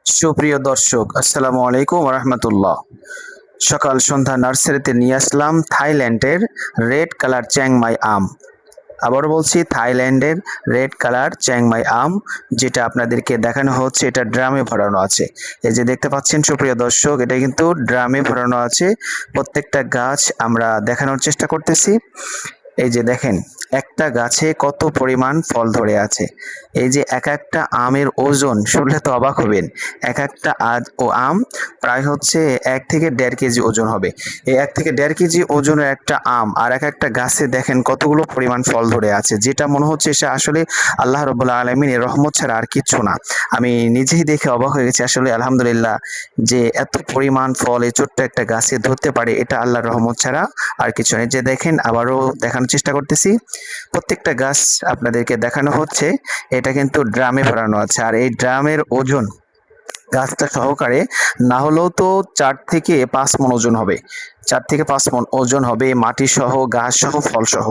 সুপ্রিয় দর্শক, আসসালামু আলাইকুম রাহমাতুল্লাহ। সকাল সন্ধ্যা নার্সারিতে নিয়ে আসলাম থাইল্যান্ডের রেড কালার চ্যাংমাই আম। আবারও বলছি, থাইল্যান্ডের রেড কালার চ্যাংমাই আম, যেটা আপনাদেরকে দেখানো হচ্ছে, এটা ড্রামে ভরানো আছে। এই যে দেখতে পাচ্ছেন সুপ্রিয় দর্শক, এটা কিন্তু ড্রামে ভরানো আছে। প্রত্যেকটা গাছ আমরা দেখানোর চেষ্টা করতেছি। এই যে দেখেন, একটা গাছে কত পরিমাণ ফল ধরে আছে। এই যে এক একটা আমের ওজন শুনলে তো অবাক হবেন। এক একটা আম প্রায় হচ্ছে 1 থেকে 1.5 কেজি ওজন হবে। এই 1 থেকে 1.5 কেজি ওজনের একটা আম, আর এক একটা গাছে দেখেন কতগুলো পরিমাণ ফল ধরে আছে, যেটা মনে হচ্ছে সে আসলে আল্লাহ রাব্বুল আলামিনের রহমত ছাড়া আর কিচ্ছু না। আমি নিজেই দেখে অবাক হয়ে গেছি আসলে, আলহামদুলিল্লাহ, যে এত পরিমাণ ফল এই ছোট্ট একটা গাছে ধরতে পারে, এটা আল্লাহর রহমত ছাড়া আর কিছু নেই। যে দেখেন, আবারও দেখানোর চেষ্টা করতেছি, প্রত্যেকটা গাছ আপনাদেরকে দেখানো হচ্ছে। এটা কিন্তু ড্রামে ভরানো আছে, আর এই ড্রামের ওজন গাছটা সহকারে না হলেও তো 4 থেকে 5 মণ ওজন হবে। 4 থেকে 5 মণ ওজন হবে, মাটি সহ, গাছ সহ, ফল সহ।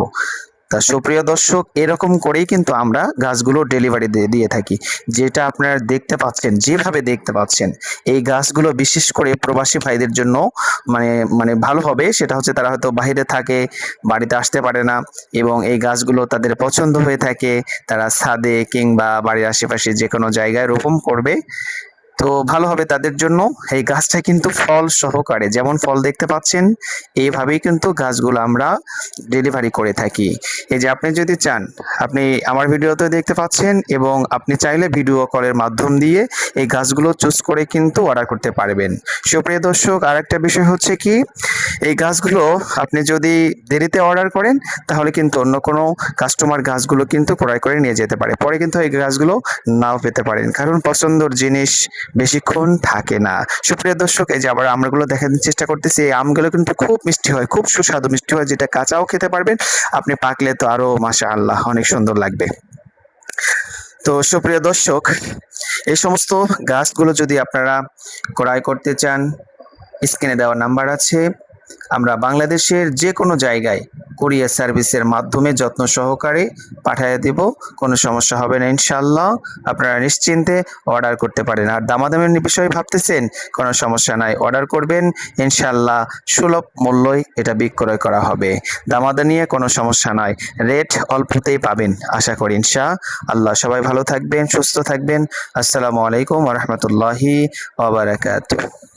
তা সুপ্রিয় দর্শক, এরকম করেই কিন্তু আমরা গাছগুলো ডেলিভারি দিয়ে থাকি। যেটা আপনারা দেখতে পাচ্ছেন, যেভাবে দেখতে পাচ্ছেন, এই গাছগুলো বিশেষ করে প্রবাসী ভাইদের জন্য মানে মানে ভালো হবে। সেটা হচ্ছে তারা হয়তো বাইরে থাকে, বাড়িতে আসতে পারে না, এবং এই গাছগুলো তাদের পছন্দ হয়ে থাকে, তারা ছাদে কিংবা বাড়ির আশেপাশে যে কোনো জায়গায় রোপণ করবে। তো ভালো হবে তাদের জন্য। এই গাছটা কিন্তু ফল সহকারে, যেমন ফল দেখতে পাচ্ছেন, এইভাবেই কিন্তু গাছগুলো আমরা ডেলিভারি করে থাকি। এই যে আপনি যদি চান, আপনি আমার ভিডিওতে দেখতে পাচ্ছেন, এবং আপনি চাইলে ভিডিও কলের মাধ্যম দিয়ে এই গাছগুলো চুজ করে কিন্তু অর্ডার করতে পারবেন। সুপ্রিয় দর্শক, আরেকটা বিষয় হচ্ছে কি, এই গাছগুলো আপনি যদি দেরিতে অর্ডার করেন, তাহলে কিন্তু অন্য কোনো কাস্টমার গাছগুলো কিন্তু ক্রয় করে নিয়ে যেতে পারে। পরে কিন্তু এই গাছগুলো নাও পেতে পারেন, কারণ পছন্দর জিনিস বেশিক্ষণ থাকে না। সুপ্রিয় দর্শক, এই যে আবার আমগুলো দেখানোর চেষ্টা করতেছি, এই আমগুলো কিন্তু খুব মিষ্টি হয়, খুব সুস্বাদু মিষ্টি হয়, যেটা কাঁচাও খেতে পারবেন, আপনি পাকলে তো আরো মাশাআল্লাহ অনেক সুন্দর লাগবে। তো সুপ্রিয় দর্শক, এই সমস্ত গাছগুলো যদি আপনারা ক্রয় করতে চান, স্ক্রিনে দেওয়া নাম্বার আছে। আমরা বাংলাদেশের যে কোনো জায়গায় কুরিয়ার সার্ভিসের মাধ্যমে যত্ন সহকারে পাঠিয়ে দেব, কোনো সমস্যা হবে না ইনশাআল্লাহ। আপনারা নিশ্চিন্তে অর্ডার করতে পারেন। আর দামাদামের বিষয়ে ভাবতেছেন, কোনো সমস্যা নাই, অর্ডার করবেন, ইনশাআল্লাহ সুলভ মূল্যই এটা বিক্রয় করা হবে। দামাদা নিয়ে কোনো সমস্যা নাই, রেট অল্পতেই পাবেন আশা করি ইনশাআল্লাহ। সবাই ভালো থাকবেন, সুস্থ থাকবেন। আসসালামু আলাইকুম ওয়া রাহমাতুল্লাহি ওয়া বারাকাতুহু।